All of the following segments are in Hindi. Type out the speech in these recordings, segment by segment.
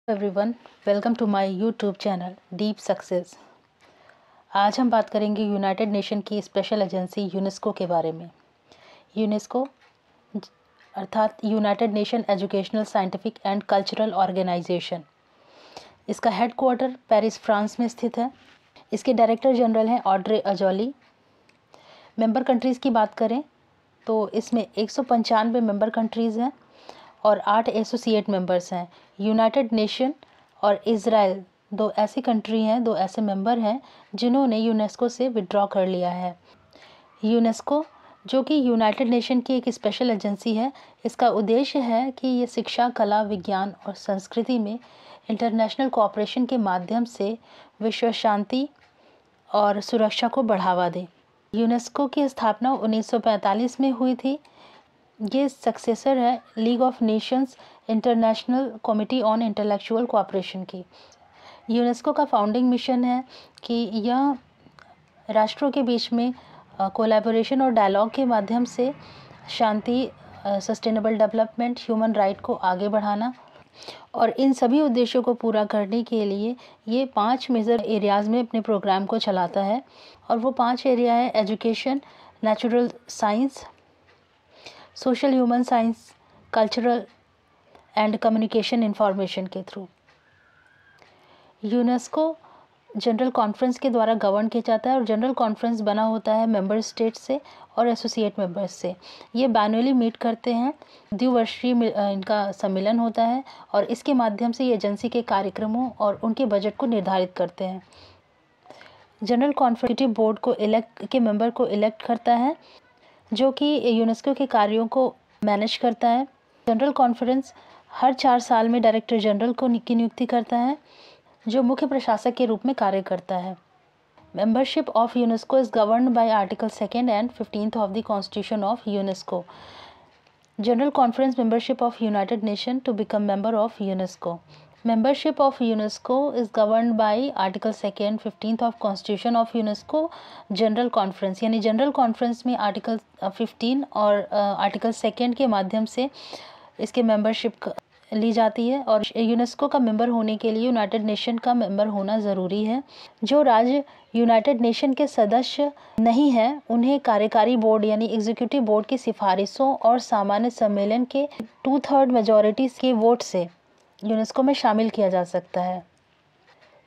Everyone, welcome to my YouTube channel deep success. आज हम बात करेंगे यूनाइटेड नेशन की स्पेशल एजेंसी यूनेस्को के बारे में। यूनेस्को अर्थात United Nation educational, scientific and cultural organization, इसका हेडक्वार्टर पेरिस, फ्रांस में स्थित है। इसके डायरेक्टर जनरल हैं ऑड्रे अजौली। मेंबर कंट्रीज़ की बात करें तो इसमें 195 मेंबर कंट्रीज़ हैं और 8 एसोसिएट मेंबर्स हैं। यूनाइटेड नेशन और इज़राइल दो ऐसी कंट्री हैं, दो ऐसे मेंबर हैं जिन्होंने यूनेस्को से विड्रॉ कर लिया है। यूनेस्को जो कि यूनाइटेड नेशन की एक स्पेशल एजेंसी है, इसका उद्देश्य है कि ये शिक्षा, कला, विज्ञान और संस्कृति में इंटरनेशनल कोऑपरेशन के माध्यम से विश्व शांति और सुरक्षा को बढ़ावा दे। यूनेस्को की स्थापना 1945 में हुई थी। ये सक्सेसर है league of Nations international committee on intellectual cooperation की। यूनेस्को का फाउंडिंग मिशन है कि यह राष्ट्रों के बीच में कोलैबोरेशन और डायलॉग के माध्यम से शांति, सस्टेनेबल डेवलपमेंट, ह्यूमन राइट को आगे बढ़ाना, और इन सभी उद्देश्यों को पूरा करने के लिए ये 5 मेजर एरियाज़ में अपने प्रोग्राम को चलाता है। और वो 5 एरिया है: education, natural science, social human science, cultural and communication information के थ्रू। यूनेस्को जनरल कॉन्फ्रेंस के द्वारा गवर्न किया जाता है और जनरल कॉन्फ्रेंस बना होता है मेंबर स्टेट से और एसोसिएट मेंबर्स से। ये बैनुअली मीट करते हैं, द्विवर्षीय इनका सम्मेलन होता है और इसके माध्यम से ये एजेंसी के कार्यक्रमों और उनके बजट को निर्धारित करते हैं। जनरल कॉन्फ्रेंस बोर्ड को मेंबर को इलेक्ट करता है जो कि यूनेस्को के कार्यों को मैनेज करता है। जनरल कॉन्फ्रेंस हर 4 साल में डायरेक्टर जनरल की नियुक्ति करता है जो मुख्य प्रशासक के रूप में कार्य करता है। Membership of UNESCO is governed by article 2 and 15 of the constitution of UNESCO. General conference membership of United Nation to become member of UNESCO. Membership of UNESCO is governed by Article 2, 15 of Constitution of UNESCO general conference, यानी जनरल कॉन्फ्रेंस में आर्टिकल 15 और आर्टिकल 2 के माध्यम से इसके मेंबरशिप ली जाती है। और यूनेस्को का मेंबर होने के लिए यूनाइटेड नेशन का मेंबर होना ज़रूरी है। जो राज्य यूनाइटेड नेशन के सदस्य नहीं हैं उन्हें कार्यकारी बोर्ड यानी एग्जीक्यूटिव बोर्ड की सिफारिशों और सामान्य सम्मेलन के 2/3 मेजॉरिटी के वोट से यूनेस्को में शामिल किया जा सकता है।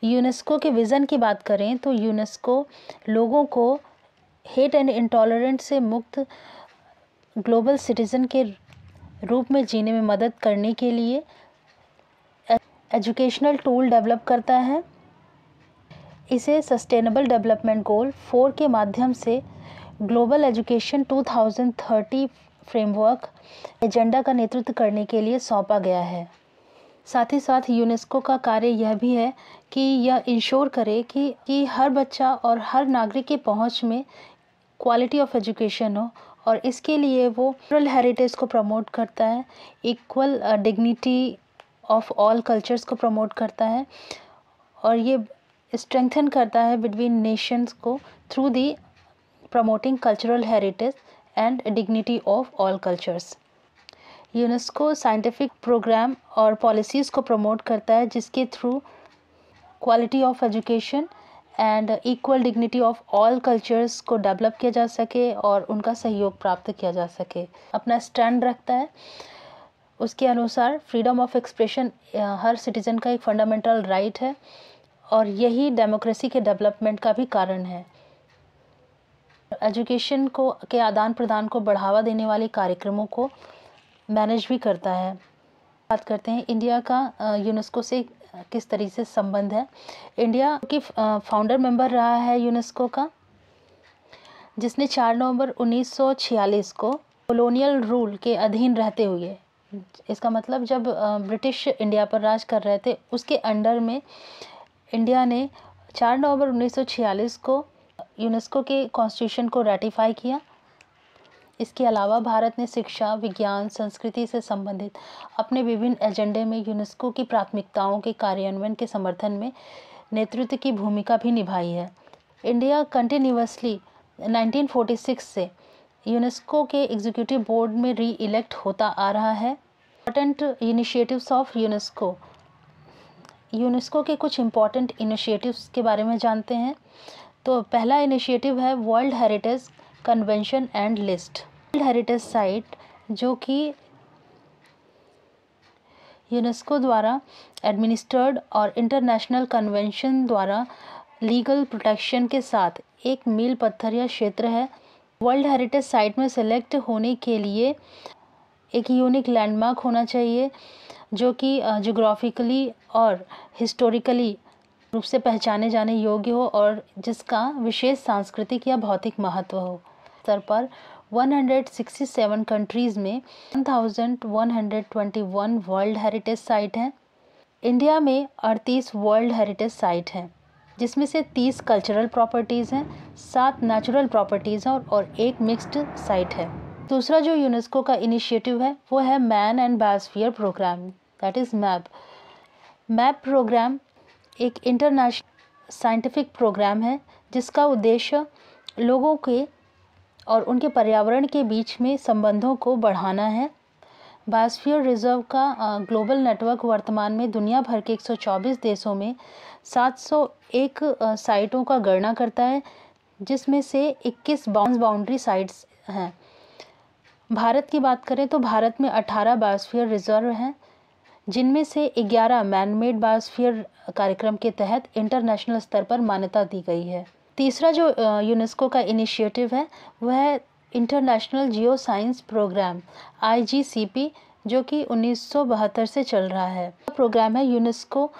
यूनेस्को के विज़न की बात करें तो यूनेस्को लोगों को हेट एंड इंटॉलरेंट से मुक्त ग्लोबल सिटीज़न के रूप में जीने में मदद करने के लिए एजुकेशनल टूल डेवलप करता है। इसे सस्टेनेबल डेवलपमेंट गोल 4 के माध्यम से ग्लोबल एजुकेशन 2030 फ्रेमवर्क एजेंडा का नेतृत्व करने के लिए सौंपा गया है। साथ ही साथ यूनेस्को का कार्य यह भी है कि यह इंश्योर करे कि हर बच्चा और हर नागरिक की पहुंच में क्वालिटी ऑफ एजुकेशन हो, और इसके लिए वो कल्चरल हेरिटेज को प्रमोट करता है, equal dignity of all cultures को प्रमोट करता है, और ये स्ट्रेंथन करता है बिटवीन नेशंस को through the promoting cultural heritage and dignity of all cultures. UNESCO scientific program और पॉलिसीज़ को प्रमोट करता है जिसके through quality of education and equal dignity of all cultures को डेवलप किया जा सके और उनका सहयोग प्राप्त किया जा सके। अपना स्टैंड रखता है। उसके अनुसार freedom of expression her citizen का एक फंडामेंटल राइट है और यही डेमोक्रेसी के डेवलपमेंट का भी कारण है। एजुकेशन के आदान प्रदान को बढ़ावा देने वाले कार्यक्रमों को मैनेज भी करता है। बात करते हैं इंडिया का यूनेस्को से किस तरीके से संबंध है। इंडिया की फाउंडर मेंबर रहा है यूनेस्को का, जिसने 4 नवंबर 1946 को कॉलोनियल रूल के अधीन रहते हुए, इसका मतलब जब ब्रिटिश इंडिया पर राज कर रहे थे उसके अंडर में इंडिया ने 4 नवंबर 1946 को यूनेस्को के कॉन्स्टिट्यूशन को रेटिफाई किया। इसके अलावा भारत ने शिक्षा, विज्ञान, संस्कृति से संबंधित अपने विभिन्न एजेंडे में यूनेस्को की प्राथमिकताओं के कार्यान्वयन के समर्थन में नेतृत्व की भूमिका भी निभाई है। इंडिया कंटिन्यूअसली 1946 से यूनेस्को के एग्जीक्यूटिव बोर्ड में री इलेक्ट होता आ रहा है। Important initiatives of UNESCO UNESCO के कुछ इम्पॉर्टेंट इनिशिएटिव्स के बारे में जानते हैं। तो पहला इनिशिएटिव है world heritage convention and list. World heritage site जो कि यूनेस्को द्वारा एडमिनिस्ट्रेड और इंटरनेशनल कन्वेंशन द्वारा लीगल प्रोटेक्शन के साथ एक मील पत्थर या क्षेत्र है। वर्ल्ड हेरिटेज साइट में सेलेक्ट होने के लिए एक यूनिक लैंडमार्क होना चाहिए जो कि ज्योग्राफिकली और हिस्टोरिकली रूप से पहचाने जाने योग्य हो और जिसका विशेष सांस्कृतिक या भौतिक महत्व हो। स्तर पर 167 कंट्रीज़ में 1121 वर्ल्ड हेरिटेज साइट हैं। इंडिया में 38 वर्ल्ड हेरिटेज साइट हैं, जिसमें से 30 कल्चरल प्रॉपर्टीज़ हैं, 7 नेचुरल प्रॉपर्टीज़ हैं और एक मिक्स्ड साइट है। दूसरा जो यूनेस्को का इनिशिएटिव है वो है man and biosphere program, that is MAB. MAB program एक इंटरनेशनल साइंटिफिक प्रोग्राम है जिसका उद्देश्य लोगों के और उनके पर्यावरण के बीच में संबंधों को बढ़ाना है। बायोस्फीयर रिजर्व का ग्लोबल नेटवर्क वर्तमान में दुनिया भर के 124 देशों में 701 साइटों का गणना करता है, जिसमें से 21 बाउंड्री साइट्स हैं। भारत की बात करें तो भारत में 18 बायोस्फीयर रिजर्व हैं, जिनमें से 11 मैनमेड बायोस्फीयर कार्यक्रम के तहत इंटरनेशनल स्तर पर मान्यता दी गई है। तीसरा जो यूनेस्को का इनिशिएटिव है वह है international geoscience program IGCP, जो कि 1972 से चल रहा है। प्रोग्राम है UNESCO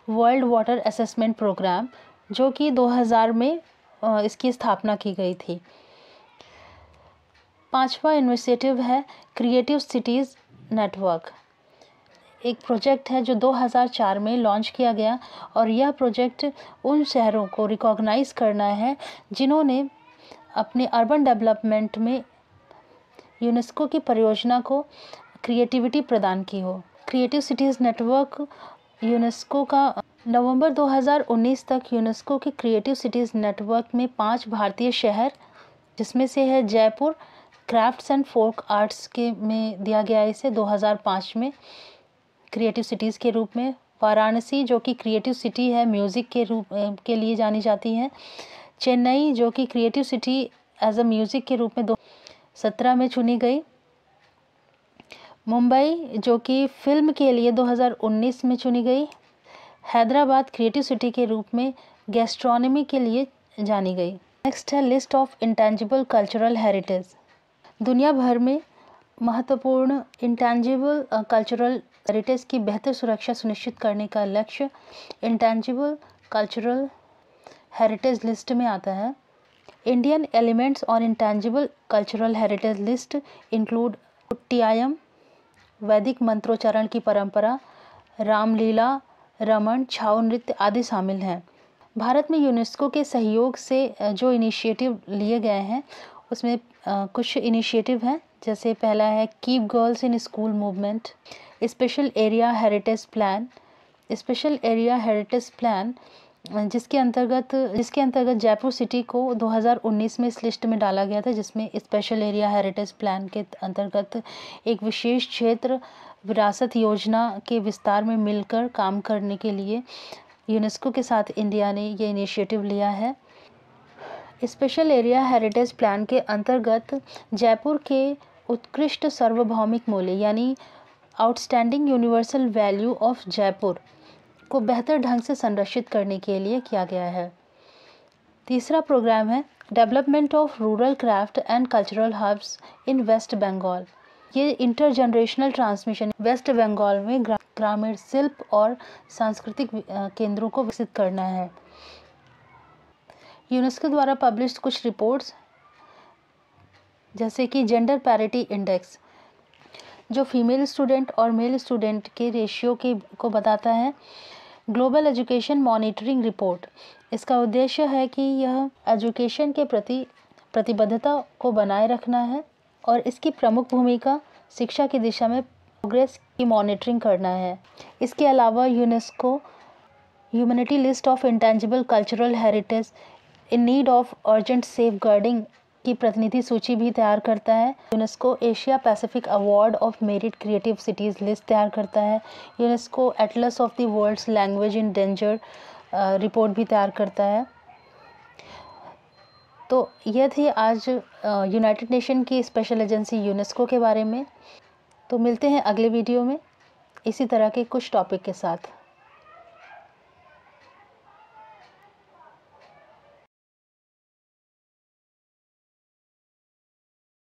world water assessment program, जो कि 2000 में इसकी स्थापना की गई थी। पांचवा इनिशिएटिव है क्रिएटिव सिटीज़ नेटवर्क। एक प्रोजेक्ट है जो 2004 में लॉन्च किया गया और यह प्रोजेक्ट उन शहरों को रिकॉग्नाइज करना है जिन्होंने अपने अर्बन डेवलपमेंट में यूनेस्को की परियोजना को क्रिएटिविटी प्रदान की हो। क्रिएटिव सिटीज़ नेटवर्क यूनेस्को का नवंबर 2019 तक यूनेस्को के क्रिएटिव सिटीज़ नेटवर्क में 5 भारतीय शहर, जिसमें से है Jaipur crafts and folk arts के में दिया गया इसे 2005 में क्रिएटिव सिटीज़ के रूप में। वाराणसी जो कि क्रिएटिव सिटी है म्यूज़िक के रूप के लिए जानी जाती है। चेन्नई जो कि creative city as a music के रूप में 2017 में चुनी गई। मुंबई जो कि फिल्म के लिए 2019 में चुनी गई। हैदराबाद क्रिएटिव सिटी के रूप में गैस्ट्रोनॉमी के लिए जानी गई। नेक्स्ट है list of intangible cultural heritage. दुनिया भर में महत्वपूर्ण इंटेंजिबल कल्चरल हेरिटेज की बेहतर सुरक्षा सुनिश्चित करने का लक्ष्य इंटेंजिबल कल्चरल हेरिटेज लिस्ट में आता है। इंडियन एलिमेंट्स और intangible cultural heritage list include Kutiyattam, वैदिक मंत्रोच्चारण की परंपरा, रामलीला, रमण, छाऊ नृत्य आदि शामिल हैं। भारत में यूनेस्को के सहयोग से जो इनिशिएटिव लिए गए हैं उसमें कुछ इनिशिएटिव हैं, जैसे पहला है keep girls in school movement, special area heritage plan. Special area heritage plan जिसके अंतर्गत जयपुर सिटी को 2019 में इस लिस्ट में डाला गया था, जिसमें स्पेशल एरिया हेरिटेज प्लान के अंतर्गत एक विशेष क्षेत्र विरासत योजना के विस्तार में मिलकर काम करने के लिए यूनेस्को के साथ इंडिया ने ये इनिशिएटिव लिया है। स्पेशल एरिया हेरिटेज प्लान के अंतर्गत जयपुर के उत्कृष्ट सार्वभौमिक मूल्य यानी outstanding universal value of Jaipur को बेहतर ढंग से संरक्षित करने के लिए किया गया है। तीसरा प्रोग्राम है development of rural craft and cultural hubs in West Bengal. ये इंटरजनरेशनल ट्रांसमिशन वेस्ट बंगाल में ग्रामीण शिल्प और सांस्कृतिक केंद्रों को विकसित करना है। यूनेस्को द्वारा पब्लिश कुछ रिपोर्ट्स, जैसे कि जेंडर पैरिटी इंडेक्स जो फीमेल स्टूडेंट और मेल स्टूडेंट के रेशियो को बताता है। ग्लोबल एजुकेशन मॉनिटरिंग रिपोर्ट, इसका उद्देश्य है कि यह एजुकेशन के प्रति प्रतिबद्धता को बनाए रखना है और इसकी प्रमुख भूमिका शिक्षा की दिशा में प्रोग्रेस की मॉनिटरिंग करना है। इसके अलावा UNESCO humanity list of intangible cultural heritage in need of urgent safeguarding की प्रतिनिधि सूची भी तैयार करता है। UNESCO Asia Pacific award of merit creative cities list तैयार करता है। UNESCO atlas of the world's language in danger report भी तैयार करता है। तो यह थी आज यूनाइटेड नेशन की स्पेशल एजेंसी यूनेस्को के बारे में। तो मिलते हैं अगले वीडियो में इसी तरह के कुछ टॉपिक के साथ।